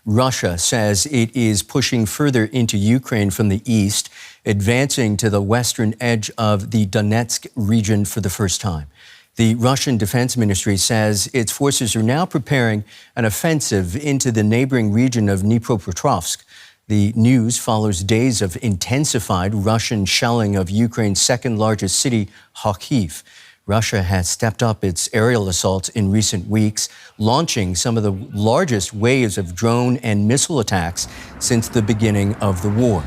Russia says it is pushing further into Ukraine from the east, advancing to the western edge of the Donetsk region for the first time. The Russian Defense Ministry says its forces are now preparing an offensive into the neighboring region of Dnipropetrovsk. The news follows days of intensified Russian shelling of Ukraine's second largest city, Kharkiv. Russia has stepped up its aerial assaults in recent weeks, launching some of the largest waves of drone and missile attacks since the beginning of the war.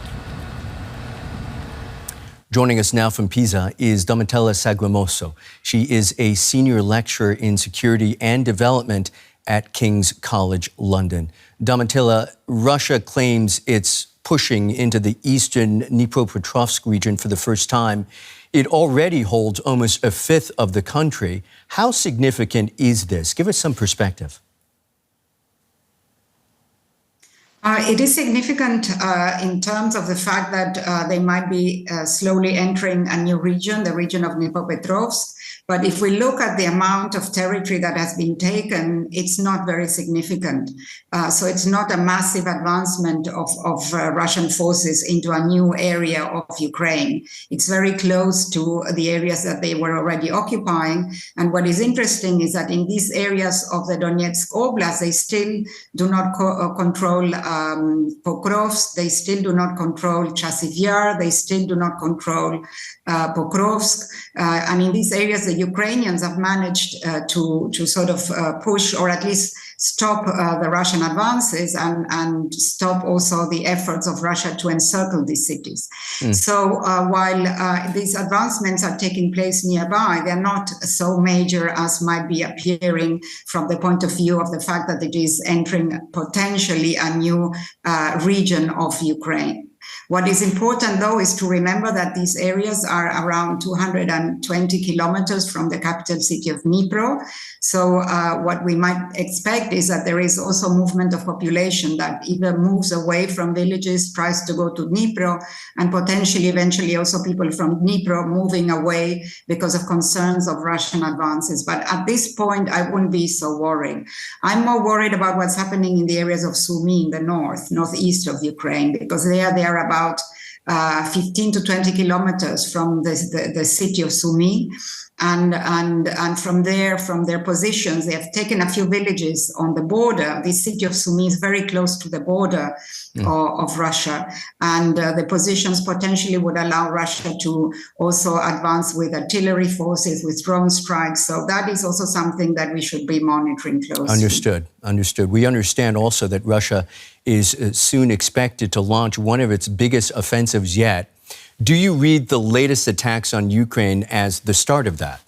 Joining us now from Pisa is Domitilla Sagramoso. She is a senior lecturer in security and development at King's College London. Domitilla, Russia claims it's pushing into the eastern Dnipropetrovsk region for the first time. It already holds almost a fifth of the country. How significant is this? Give us some perspective. It is significant in terms of the fact that they might be slowly entering a new region, the region of Dnipropetrovsk. But if we look at the amount of territory that has been taken, it's not very significant. So it's not a massive advancement of Russian forces into a new area of Ukraine. It's very close to the areas that they were already occupying. And what is interesting is that in these areas of the Donetsk Oblast, they still do not control Pokrovsk, they still do not control Chasiv Yar, they still do not control Pokrovsk. And in these areas, the Ukrainians have managed to sort of push or at least stop the Russian advances and stop also the efforts of Russia to encircle these cities. So while these advancements are taking place nearby, they're not so major as might be appearing from the point of view of the fact that it is entering potentially a new region of Ukraine. What is important, though, is to remember that these areas are around 220 kilometers from the capital city of Dnipro. So what we might expect is that there is also movement of population that either moves away from villages, tries to go to Dnipro, and potentially eventually also people from Dnipro moving away because of concerns of Russian advances. But at this point, I wouldn't be so worried. I'm more worried about what's happening in the areas of Sumy in the northeast of Ukraine, because they are about 15 to 20 kilometers from the city of Sumy. And from there, from their positions, they have taken a few villages on the border. The city of Sumy is very close to the border of Russia. And the positions potentially would allow Russia to also advance with artillery forces, with drone strikes. So that is also something that we should be monitoring closely. Understood. We understand also that Russia is soon expected to launch one of its biggest offensives yet. Do you read the latest attacks on Ukraine as the start of that?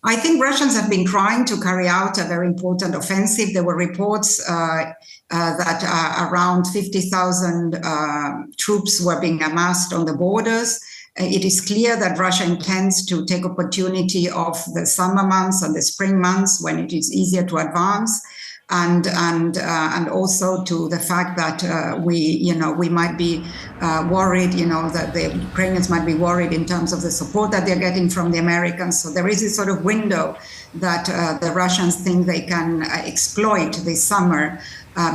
I think Russians have been trying to carry out a very important offensive. There were reports that around 50,000 troops were being amassed on the borders. It is clear that Russia intends to take opportunity of the summer months and the spring months when it is easier to advance. And also to the fact that we might be worried, that the Ukrainians might be worried in terms of the support that they're getting from the Americans. So there is this sort of window that the Russians think they can exploit this summer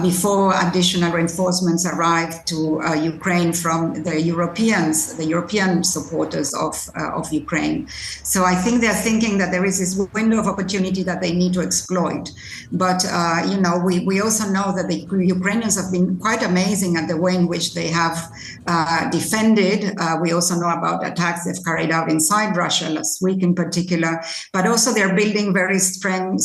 before additional reinforcements arrive to Ukraine from the European supporters of Ukraine. So I think they're thinking that there is this window of opportunity that they need to exploit. But, we also know that the Ukrainians have been quite amazing at the way in which they have defended. We also know about attacks they've carried out inside Russia last week in particular, but also they're building very strong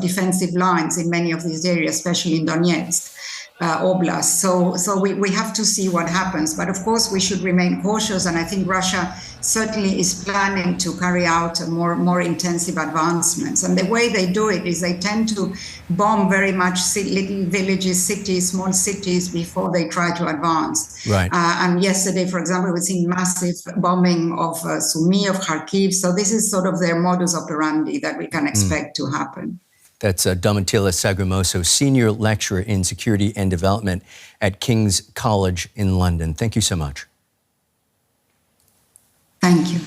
defensive lines in many of these areas, especially in Donetsk Oblast. So we have to see what happens. But of course, we should remain cautious. And I think Russia certainly is planning to carry out more intensive advancements. And the way they do it is they tend to bomb very much little villages, cities, small cities before they try to advance. Right. And yesterday, for example, we've seen massive bombing of Sumy, of Kharkiv. So this is sort of their modus operandi that we can expect to happen. That's Domitilla Sagramoso, senior lecturer in security and development at King's College in London. Thank you so much. Thank you.